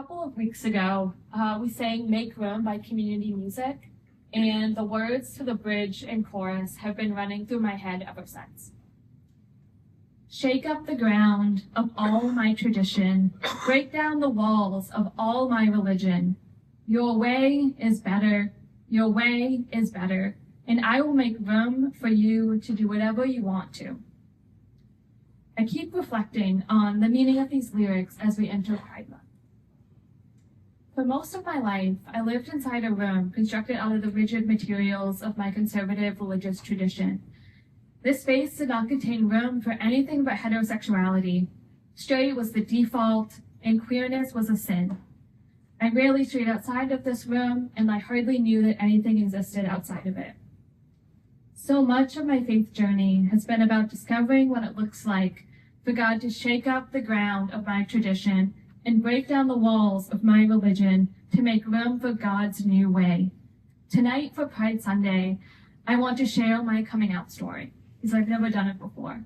couple of weeks ago, we sang Make Room by Community Music, and the words to the bridge and chorus have been running through my head ever since. Shake up the ground of all my tradition, break down the walls of all my religion. Your way is better, your way is better, and I will make room for you to do whatever you want to. I keep reflecting on the meaning of these lyrics as we enter Pride Month. For most of my life, I lived inside a room constructed out of the rigid materials of my conservative religious tradition. This space did not contain room for anything but heterosexuality. Straight was the default, and queerness was a sin. I rarely strayed outside of this room, and I hardly knew that anything existed outside of it. So much of my faith journey has been about discovering what it looks like for God to shake up the ground of my tradition and break down the walls of my religion to make room for God's new way. Tonight, for Pride Sunday, I want to share my coming out story, because I've never done it before.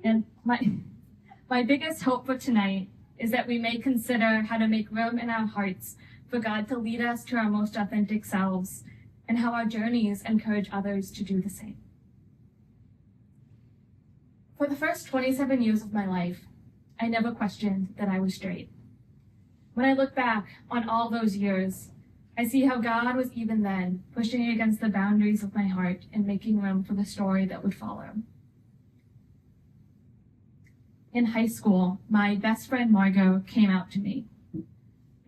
And my biggest hope for tonight is that we may consider how to make room in our hearts for God to lead us to our most authentic selves, and how our journeys encourage others to do the same. For the first 27 years of my life, I never questioned that I was straight. When I look back on all those years, I see how God was even then pushing against the boundaries of my heart and making room for the story that would follow. In high school, my best friend Margot came out to me.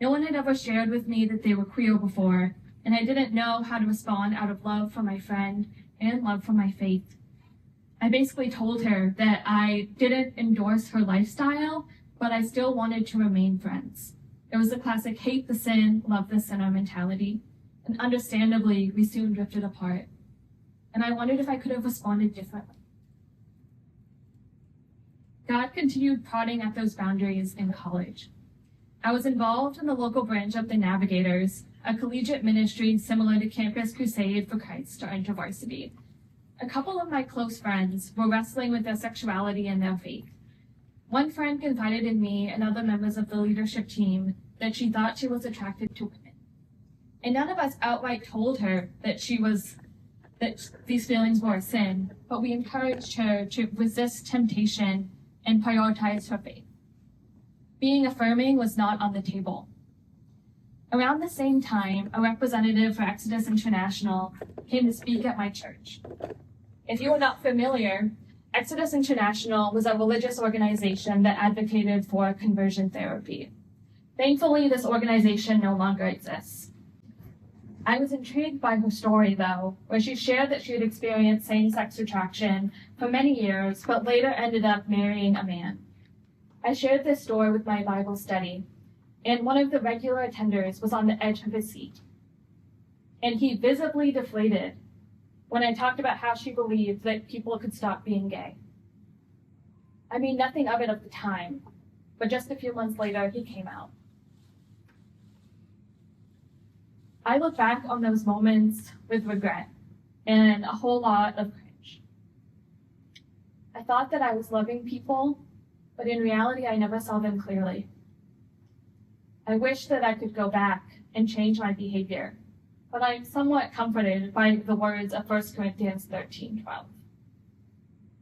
No one had ever shared with me that they were queer before, and I didn't know how to respond out of love for my friend and love for my faith. I basically told her that I didn't endorse her lifestyle, but I still wanted to remain friends. It was the classic hate the sin, love the sinner mentality, and understandably, we soon drifted apart. And I wondered if I could have responded differently. God continued prodding at those boundaries in college. I was involved in the local branch of the Navigators, a collegiate ministry similar to Campus Crusade for Christ or InterVarsity. A couple of my close friends were wrestling with their sexuality and their faith. One friend confided in me and other members of the leadership team that she thought she was attracted to women. And none of us outright told her that these feelings were a sin, but we encouraged her to resist temptation and prioritize her faith. Being affirming was not on the table. Around the same time, a representative for Exodus International came to speak at my church. If you are not familiar, Exodus International was a religious organization that advocated for conversion therapy. Thankfully, this organization no longer exists. I was intrigued by her story, though, where she shared that she had experienced same-sex attraction for many years, but later ended up marrying a man. I shared this story with my Bible study, and one of the regular attenders was on the edge of his seat. And he visibly deflated when I talked about how she believed that people could stop being gay. I mean, nothing of it at the time, but just a few months later, he came out. I look back on those moments with regret and a whole lot of cringe. I thought that I was loving people, but in reality, I never saw them clearly. I wish that I could go back and change my behavior, but I'm somewhat comforted by the words of 1 Corinthians 13:12.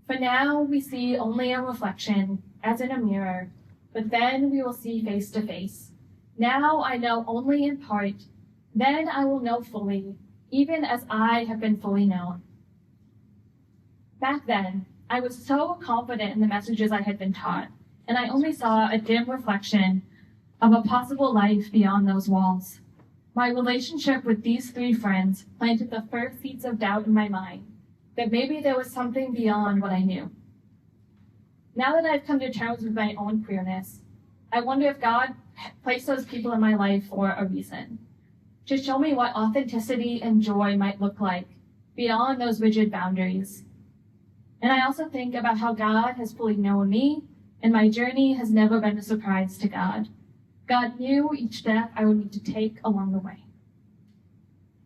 For now we see only a reflection, as in a mirror, but then we will see face to face. Now I know only in part, then I will know fully, even as I have been fully known. Back then, I was so confident in the messages I had been taught, and I only saw a dim reflection of a possible life beyond those walls. My relationship with these three friends planted the first seeds of doubt in my mind that maybe there was something beyond what I knew. Now that I've come to terms with my own queerness, I wonder if God placed those people in my life for a reason, to show me what authenticity and joy might look like beyond those rigid boundaries. And I also think about how God has fully known me, and my journey has never been a surprise to God. God knew each step I would need to take along the way.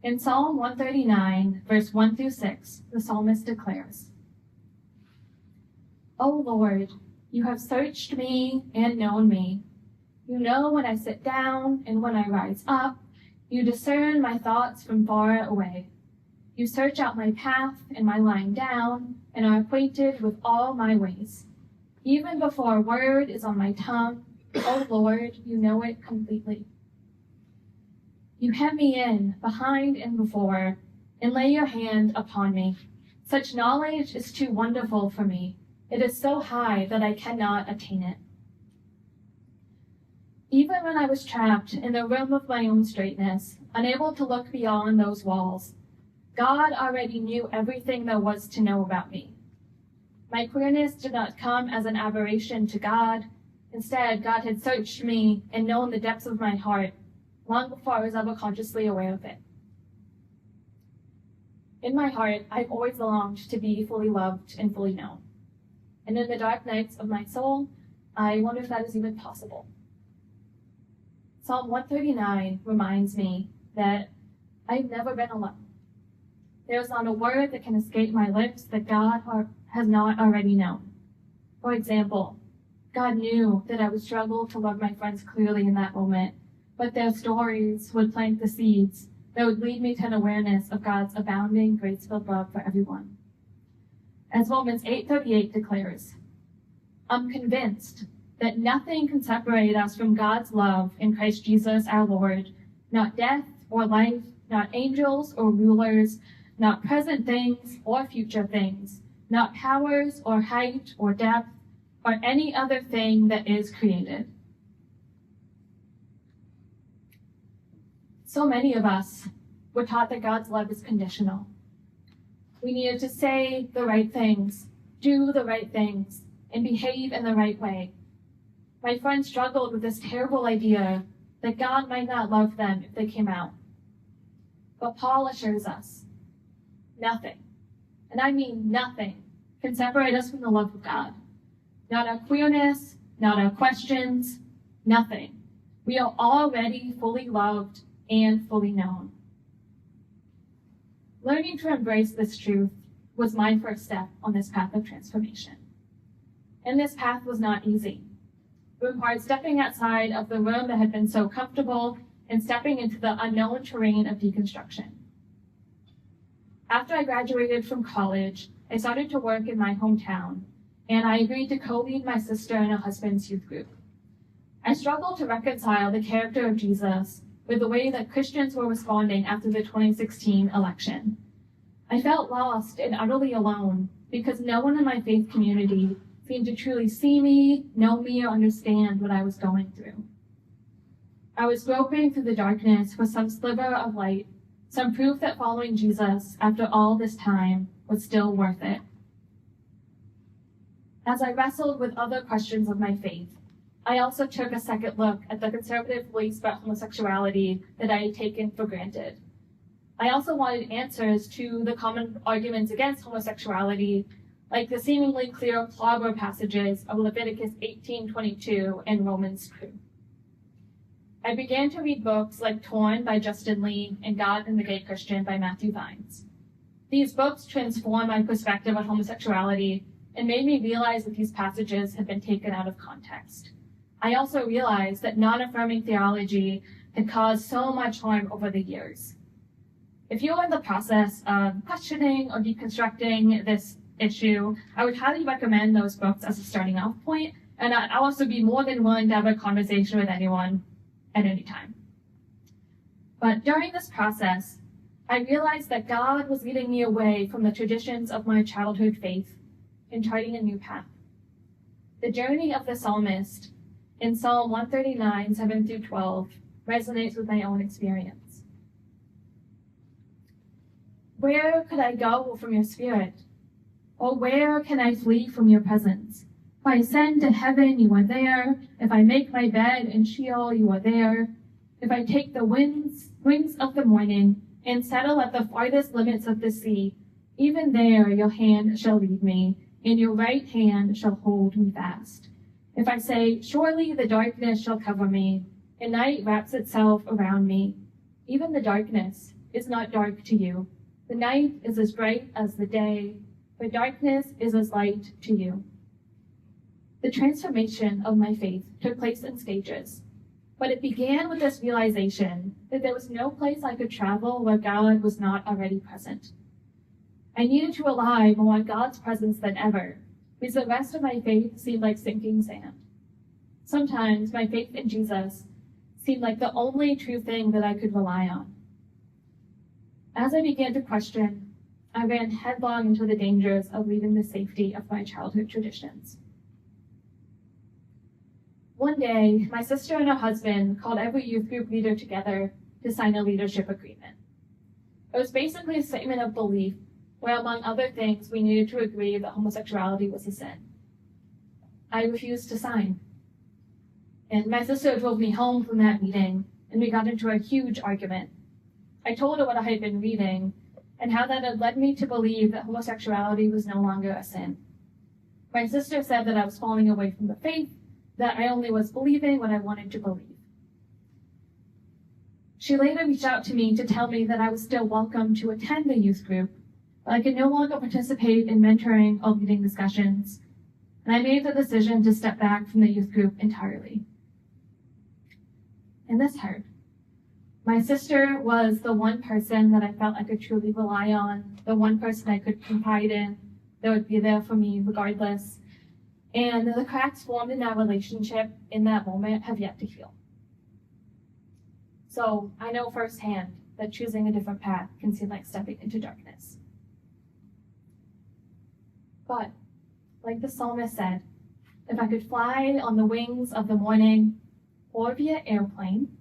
In Psalm 139, verse 1 through 6, the psalmist declares, "O Lord, you have searched me and known me. You know when I sit down and when I rise up. You discern my thoughts from far away. You search out my path and my lying down, and are acquainted with all my ways. Even before a word is on my tongue, O Lord, you know it completely. You hem me in, behind and before, and lay your hand upon me. Such knowledge is too wonderful for me. It is so high that I cannot attain it. Even when I was trapped in the room of my own straightness, unable to look beyond those walls, God already knew everything there was to know about me. My queerness did not come as an aberration to God. Instead, God had searched me and known the depths of my heart long before I was ever consciously aware of it. In my heart, I've always longed to be fully loved and fully known. And in the dark nights of my soul, I wonder if that is even possible. Psalm 139 reminds me that I've never been alone. There is not a word that can escape my lips that God has not already known. For example, God knew that I would struggle to love my friends clearly in that moment, but their stories would plant the seeds that would lead me to an awareness of God's abounding, grace-filled love for everyone. As Romans 8:38 declares, I'm convinced that nothing can separate us from God's love in Christ Jesus our Lord, not death or life, not angels or rulers, not present things or future things, not powers or height or depth, or any other thing that is created. So many of us were taught that God's love is conditional. We needed to say the right things, do the right things, and behave in the right way. My friends struggled with this terrible idea that God might not love them if they came out. But Paul assures us, nothing, and I mean nothing, can separate us from the love of God. Not our queerness, not our questions, nothing. We are already fully loved and fully known. Learning to embrace this truth was my first step on this path of transformation. And this path was not easy. It required stepping outside of the room that had been so comfortable and stepping into the unknown terrain of deconstruction. After I graduated from college, I started to work in my hometown, and I agreed to co-lead my sister and her husband's youth group. I struggled to reconcile the character of Jesus with the way that Christians were responding after the 2016 election. I felt lost and utterly alone because no one in my faith community seemed to truly see me, know me, or understand what I was going through. I was groping through the darkness for some sliver of light, some proof that following Jesus after all this time was still worth it. As I wrestled with other questions of my faith, I also took a second look at the conservative beliefs about homosexuality that I had taken for granted. I also wanted answers to the common arguments against homosexuality, like the seemingly clear clobber passages of Leviticus 18:22 and Romans 2. I began to read books like Torn by Justin Lee and God and the Gay Christian by Matthew Vines. These books transformed my perspective on homosexuality and made me realize that these passages had been taken out of context. I also realized that non-affirming theology had caused so much harm over the years. If you're in the process of questioning or deconstructing this issue, I would highly recommend those books as a starting off point, and I'd also be more than willing to have a conversation with anyone at any time. But during this process, I realized that God was leading me away from the traditions of my childhood faith and charting a new path. The journey of the psalmist in Psalm 139, 7 through 12, resonates with my own experience. Where could I go from your spirit? Or where can I flee from your presence? If I ascend to heaven, you are there. If I make my bed in Sheol, you are there. If I take the wings of the morning and settle at the farthest limits of the sea, even there your hand shall lead me, and your right hand shall hold me fast. If I say, surely the darkness shall cover me, and night wraps itself around me, even the darkness is not dark to you. The night is as bright as the day, but darkness is as light to you. The transformation of my faith took place in stages. But it began with this realization that there was no place I could travel where God was not already present. I needed to rely more on God's presence than ever, because the rest of my faith seemed like sinking sand. Sometimes my faith in Jesus seemed like the only true thing that I could rely on. As I began to question, I ran headlong into the dangers of leaving the safety of my childhood traditions. One day, my sister and her husband called every youth group leader together to sign a leadership agreement. It was basically a statement of belief where, among other things, we needed to agree that homosexuality was a sin. I refused to sign. And my sister drove me home from that meeting, and we got into a huge argument. I told her what I had been reading, and how that had led me to believe that homosexuality was no longer a sin. My sister said that I was falling away from the faith, that I only was believing what I wanted to believe. She later reached out to me to tell me that I was still welcome to attend the youth group, but I could no longer participate in mentoring or leading discussions, and I made the decision to step back from the youth group entirely. And this hurt. My sister was the one person that I felt I could truly rely on, the one person I could confide in, that would be there for me regardless. And the cracks formed in our relationship in that moment have yet to heal. So I know firsthand that choosing a different path can seem like stepping into darkness. But, like the psalmist said, if I could fly on the wings of the morning or via airplane,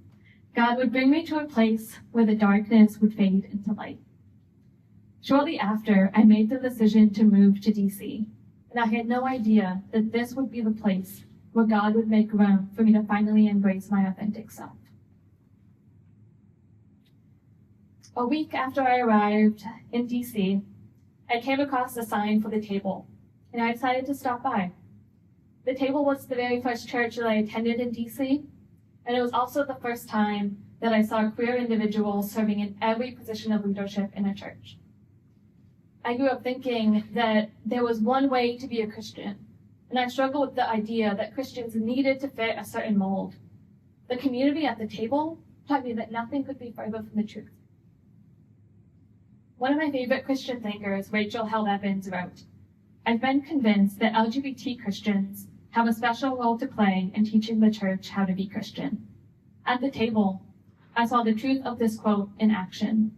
God would bring me to a place where the darkness would fade into light. Shortly after, I made the decision to move to DC, and I had no idea that this would be the place where God would make room for me to finally embrace my authentic self. A week after I arrived in DC, I came across a sign for the table, and I decided to stop by. The table was the very first church that I attended in DC, and it was also the first time that I saw queer individuals serving in every position of leadership in a church. I grew up thinking that there was one way to be a Christian, and I struggled with the idea that Christians needed to fit a certain mold. The community at the table taught me that nothing could be further from the truth. One of my favorite Christian thinkers, Rachel Held Evans, wrote, "I've been convinced that LGBT Christians have a special role to play in teaching the church how to be Christian." At the table, I saw the truth of this quote in action.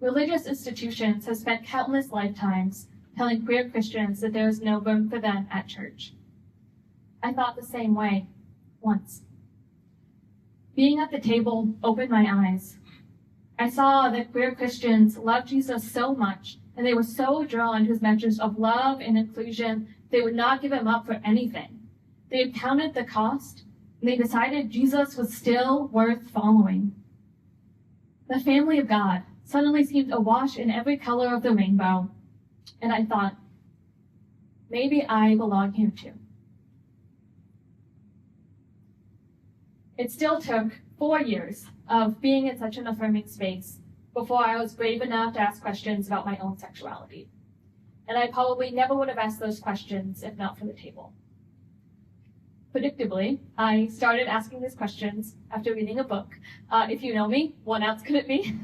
Religious institutions have spent countless lifetimes telling queer Christians that there is no room for them at church. I thought the same way, once. Being at the table opened my eyes. I saw that queer Christians loved Jesus so much, and they were so drawn to his message of love and inclusion, they would not give him up for anything. They had counted the cost, and they decided Jesus was still worth following. The family of God suddenly seemed awash in every color of the rainbow, and I thought, maybe I belong here too. It still took 4 years of being in such an affirming space before I was brave enough to ask questions about my own sexuality. And I probably never would have asked those questions if not for the table. Predictably, I started asking these questions after reading a book. If you know me, what else could it be?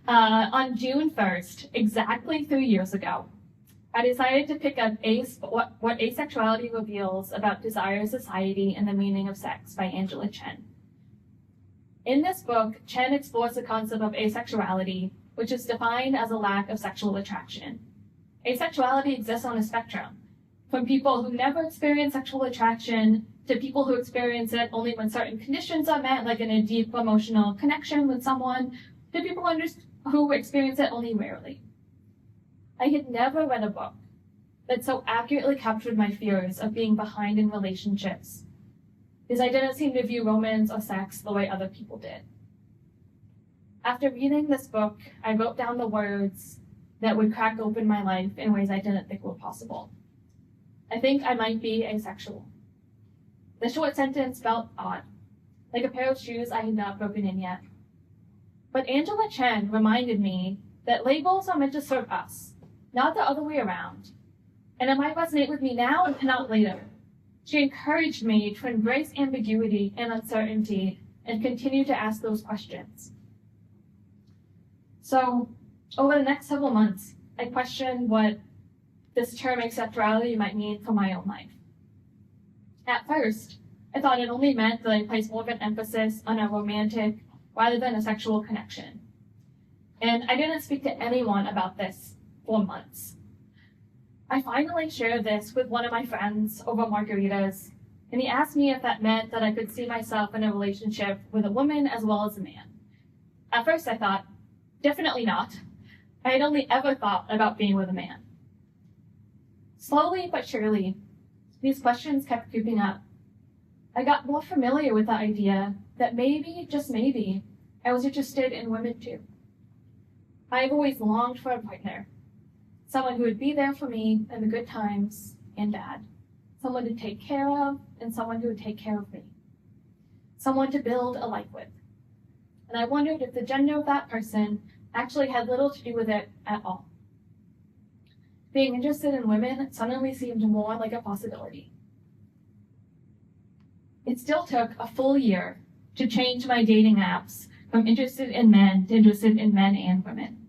On June 1st, exactly 3 years ago, I decided to pick up What Asexuality Reveals About Desire, Society, and the Meaning of Sex by Angela Chen. In this book, Chen explores the concept of asexuality, which is defined as a lack of sexual attraction. Asexuality exists on a spectrum, from people who never experience sexual attraction to people who experience it only when certain conditions are met, like in a deep emotional connection with someone, to people who experience it only rarely. I had never read a book that so accurately captured my fears of being behind in relationships, because I didn't seem to view romance or sex the way other people did. After reading this book, I wrote down the words that would crack open my life in ways I didn't think were possible. I think I might be asexual. The short sentence felt odd, like a pair of shoes I had not broken in yet. But Angela Chen reminded me that labels are meant to serve us, not the other way around. And it might resonate with me now and not later. She encouraged me to embrace ambiguity and uncertainty and continue to ask those questions. So, over the next several months, I questioned what this term asexuality might mean for my own life. At first, I thought it only meant that I placed more of an emphasis on a romantic rather than a sexual connection. And I didn't speak to anyone about this for months. I finally shared this with one of my friends over margaritas, and he asked me if that meant that I could see myself in a relationship with a woman as well as a man. At first I thought, definitely not. I had only ever thought about being with a man. Slowly but surely, these questions kept creeping up. I got more familiar with the idea that maybe, just maybe, I was interested in women too. I've always longed for a partner, someone who would be there for me in the good times and bad, someone to take care of and someone who would take care of me, someone to build a life with. And I wondered if the gender of that person actually had little to do with it at all. Being interested in women suddenly seemed more like a possibility. It still took a full year to change my dating apps from interested in men to interested in men and women.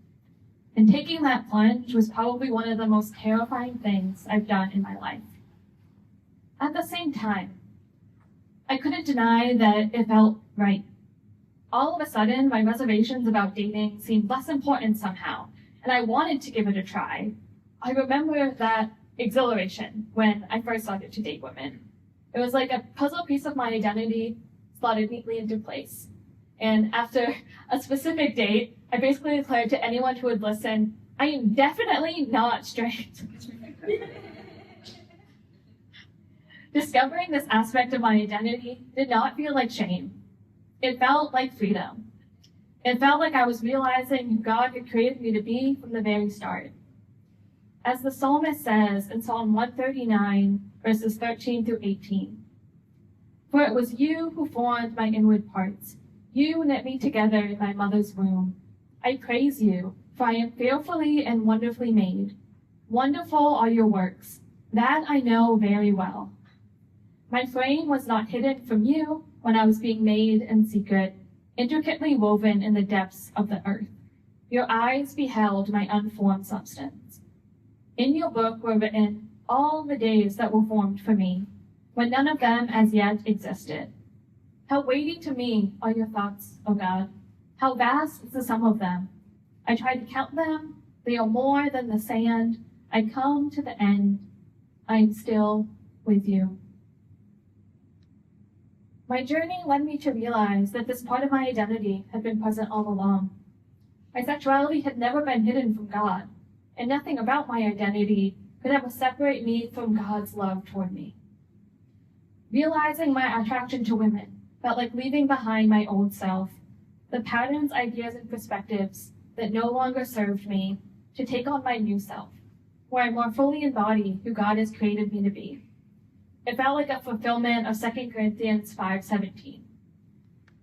And taking that plunge was probably one of the most terrifying things I've done in my life. At the same time, I couldn't deny that it felt right. All of a sudden, my reservations about dating seemed less important somehow, and I wanted to give it a try. I remember that exhilaration when I first started to date women. It was like a puzzle piece of my identity slotted neatly into place. And after a specific date, I basically declared to anyone who would listen, I am definitely not straight. Discovering this aspect of my identity did not feel like shame. It felt like freedom. It felt like I was realizing who God had created me to be from the very start. As the psalmist says in Psalm 139, verses 13 through 18, "For it was you who formed my inward parts. You knit me together in my mother's womb. I praise you, for I am fearfully and wonderfully made. Wonderful are your works. That I know very well. My frame was not hidden from you when I was being made in secret, intricately woven in the depths of the earth. Your eyes beheld my unformed substance. In your book were written all the days that were formed for me, when none of them as yet existed. How weighty to me are your thoughts, O God. How vast is the sum of them. I tried to count them. They are more than the sand. I come to the end. I am still with you." My journey led me to realize that this part of my identity had been present all along. My sexuality had never been hidden from God, and nothing about my identity could ever separate me from God's love toward me. Realizing my attraction to women felt like leaving behind my old self, the patterns, ideas, and perspectives that no longer served me, to take on my new self, where I more fully embody who God has created me to be. It felt like a fulfillment of 2 Corinthians 5:17.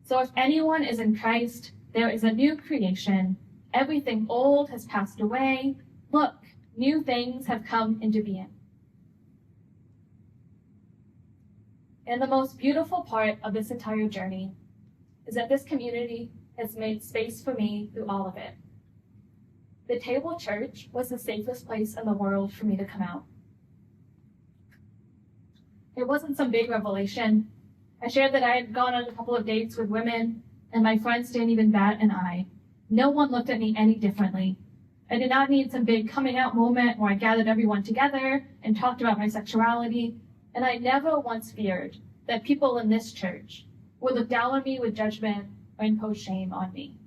So if anyone is in Christ, there is a new creation. Everything old has passed away. Look, new things have come into being. And the most beautiful part of this entire journey is that this community has made space for me through all of it. The Table Church was the safest place in the world for me to come out. It wasn't some big revelation. I shared that I had gone on a couple of dates with women, and my friends didn't even bat an eye. No one looked at me any differently. I did not need some big coming out moment where I gathered everyone together and talked about my sexuality, and I never once feared that people in this church would look down on me with judgment or impose shame on me.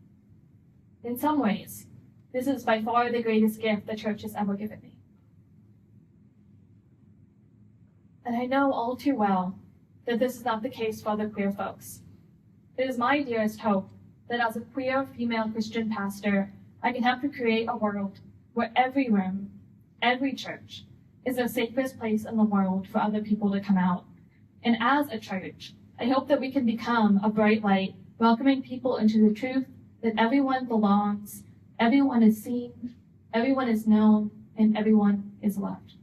In some ways, this is by far the greatest gift the church has ever given me. And I know all too well that this is not the case for other queer folks. It is my dearest hope that as a queer female Christian pastor, I can help to create a world where every room, every church, is the safest place in the world for other people to come out. And as a church, I hope that we can become a bright light, welcoming people into the truth that everyone belongs, everyone is seen, everyone is known, and everyone is loved.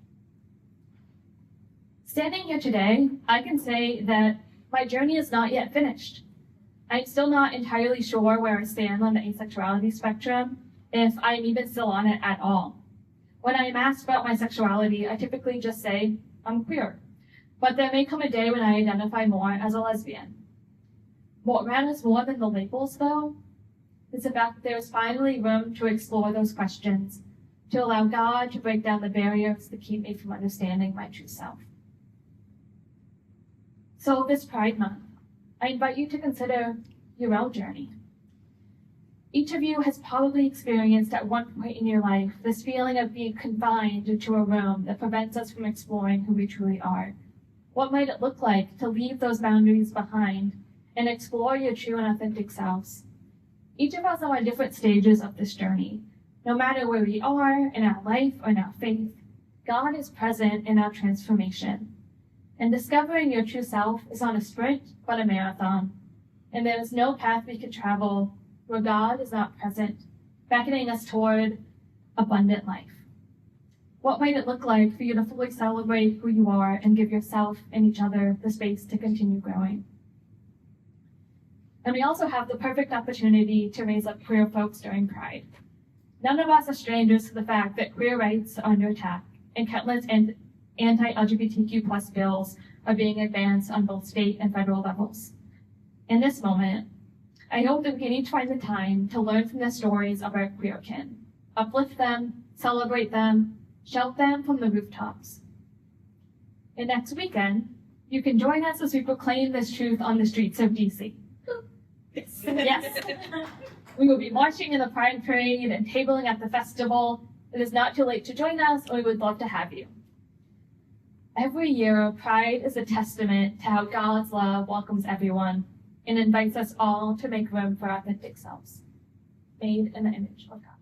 Standing here today, I can say that my journey is not yet finished. I'm still not entirely sure where I stand on the asexuality spectrum, if I'm even still on it at all. When I am asked about my sexuality, I typically just say, I'm queer. But there may come a day when I identify more as a lesbian. What matters more than the labels, though, is the fact that there is finally room to explore those questions, to allow God to break down the barriers that keep me from understanding my true self. So this Pride Month, I invite you to consider your own journey. Each of you has probably experienced at one point in your life this feeling of being confined to a room that prevents us from exploring who we truly are. What might it look like to leave those boundaries behind and explore your true and authentic selves? Each of us are at different stages of this journey. No matter where we are in our life or in our faith, God is present in our transformation. And discovering your true self is not a sprint, but a marathon. And there is no path we can travel where God is not present, beckoning us toward abundant life. What might it look like for you to fully celebrate who you are and give yourself and each other the space to continue growing? And we also have the perfect opportunity to raise up queer folks during Pride. None of us are strangers to the fact that queer rights are under attack, and countless anti-LGBTQ+ bills are being advanced on both state and federal levels. In this moment, I hope that we can each find the time to learn from the stories of our queer kin, uplift them, celebrate them, shout them from the rooftops. And next weekend, you can join us as we proclaim this truth on the streets of DC. Yes. We will be marching in the Pride Parade and tabling at the festival. It is not too late to join us, and we would love to have you. Every year, Pride is a testament to how God's love welcomes everyone and invites us all to make room for authentic selves, made in the image of God.